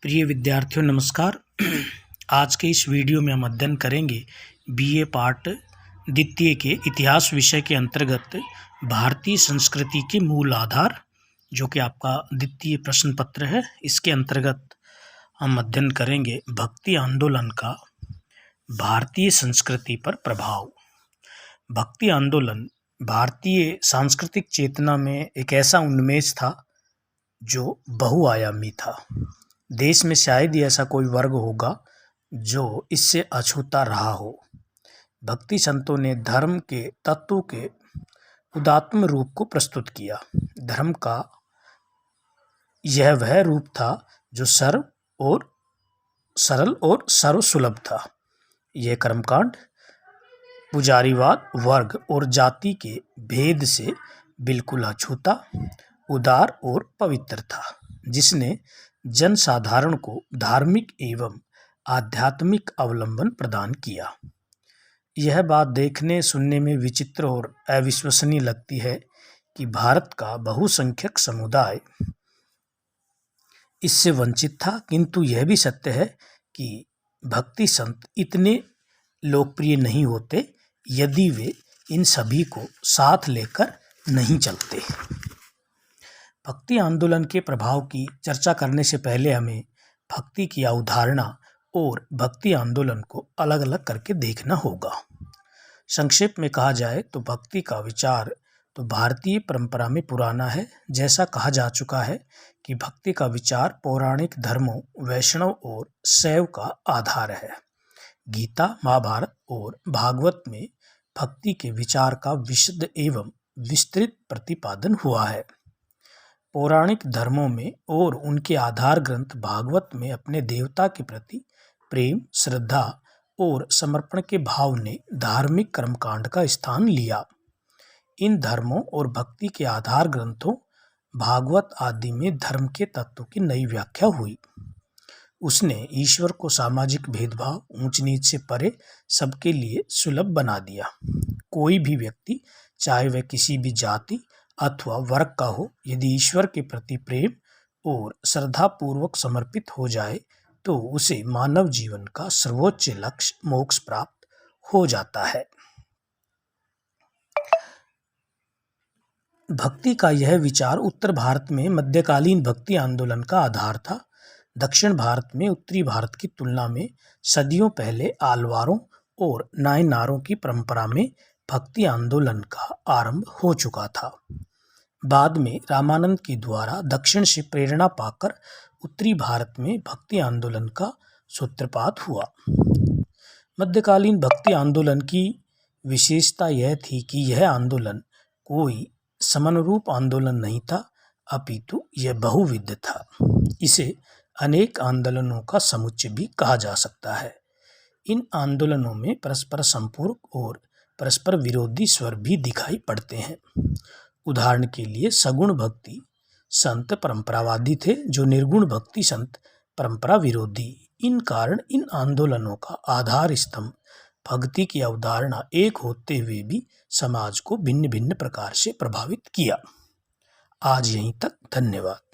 प्रिय विद्यार्थियों नमस्कार। आज के इस वीडियो में हम अध्ययन करेंगे बीए पार्ट द्वितीय के इतिहास विषय के अंतर्गत भारतीय संस्कृति के मूल आधार, जो कि आपका द्वितीय प्रश्न पत्र है। इसके अंतर्गत हम अध्ययन करेंगे भक्ति आंदोलन का भारतीय संस्कृति पर प्रभाव। भक्ति आंदोलन भारतीय सांस्कृतिक चेतना में एक ऐसा उन्मेष था जो बहुआयामी था। देश में शायद ही ऐसा कोई वर्ग होगा जो इससे अछूता रहा हो। भक्ति संतों ने धर्म के तत्व के उदात्म रूप को प्रस्तुत किया। धर्म का यह वह रूप था जो सरल और सर्वसुलभ था। यह कर्मकांड पुजारीवाद, वर्ग और जाति के भेद से बिल्कुल अछूता, उदार और पवित्र था, जिसने जनसाधारण को धार्मिक एवं आध्यात्मिक अवलंबन प्रदान किया। यह बात देखने सुनने में विचित्र और अविश्वसनीय लगती है कि भारत का बहुसंख्यक समुदाय इससे वंचित था, किंतु यह भी सत्य है कि भक्ति संत इतने लोकप्रिय नहीं होते यदि वे इन सभी को साथ लेकर नहीं चलते। भक्ति आंदोलन के प्रभाव की चर्चा करने से पहले हमें भक्ति की अवधारणा और भक्ति आंदोलन को अलग अलग करके देखना होगा। संक्षेप में कहा जाए तो भक्ति का विचार तो भारतीय परंपरा में पुराना है। जैसा कहा जा चुका है कि भक्ति का विचार पौराणिक धर्मों, वैष्णव और शैव का आधार है। गीता, महाभारत और भागवत में भक्ति के विचार का विशद एवं विस्तृत प्रतिपादन हुआ है। पौराणिक धर्मों में और उनके आधार ग्रंथ भागवत में अपने देवता के प्रति प्रेम, श्रद्धा और समर्पण के भाव ने धार्मिक कर्मकांड का स्थान लिया। इन धर्मों और भक्ति के आधार ग्रंथों भागवत आदि में धर्म के तत्व की नई व्याख्या हुई। उसने ईश्वर को सामाजिक भेदभाव, ऊंच नीच से परे सबके लिए सुलभ बना दिया। कोई भी व्यक्ति, चाहे वह किसी भी जाति अथवा वर्ग का हो, यदि ईश्वर के प्रति प्रेम और श्रद्धा पूर्वक समर्पित हो जाए तो उसे मानव जीवन का सर्वोच्च लक्ष्य मोक्ष प्राप्त हो जाता है। भक्ति का यह विचार उत्तर भारत में मध्यकालीन भक्ति आंदोलन का आधार था। दक्षिण भारत में उत्तरी भारत की तुलना में सदियों पहले आलवारों और नायनारों की परंपरा में भक्ति आंदोलन का आरंभ हो चुका था। बाद में रामानंद के द्वारा दक्षिण से प्रेरणा पाकर उत्तरी भारत में भक्ति आंदोलन का सूत्रपात हुआ। मध्यकालीन भक्ति आंदोलन की विशेषता यह थी कि यह आंदोलन कोई समनुरूप आंदोलन नहीं था, अपितु यह बहुविध था। इसे अनेक आंदोलनों का समुच्चय भी कहा जा सकता है। इन आंदोलनों में परस्पर संपूरक और परस्पर विरोधी स्वर भी दिखाई पड़ते हैं। उदाहरण के लिए सगुण भक्ति संत परंपरावादी थे, जो निर्गुण भक्ति संत परंपरा विरोधी। इन कारण इन आंदोलनों का आधार स्तंभ भक्ति की अवधारणा एक होते हुए भी समाज को भिन्न भिन्न प्रकार से प्रभावित किया। आज यहीं तक, धन्यवाद।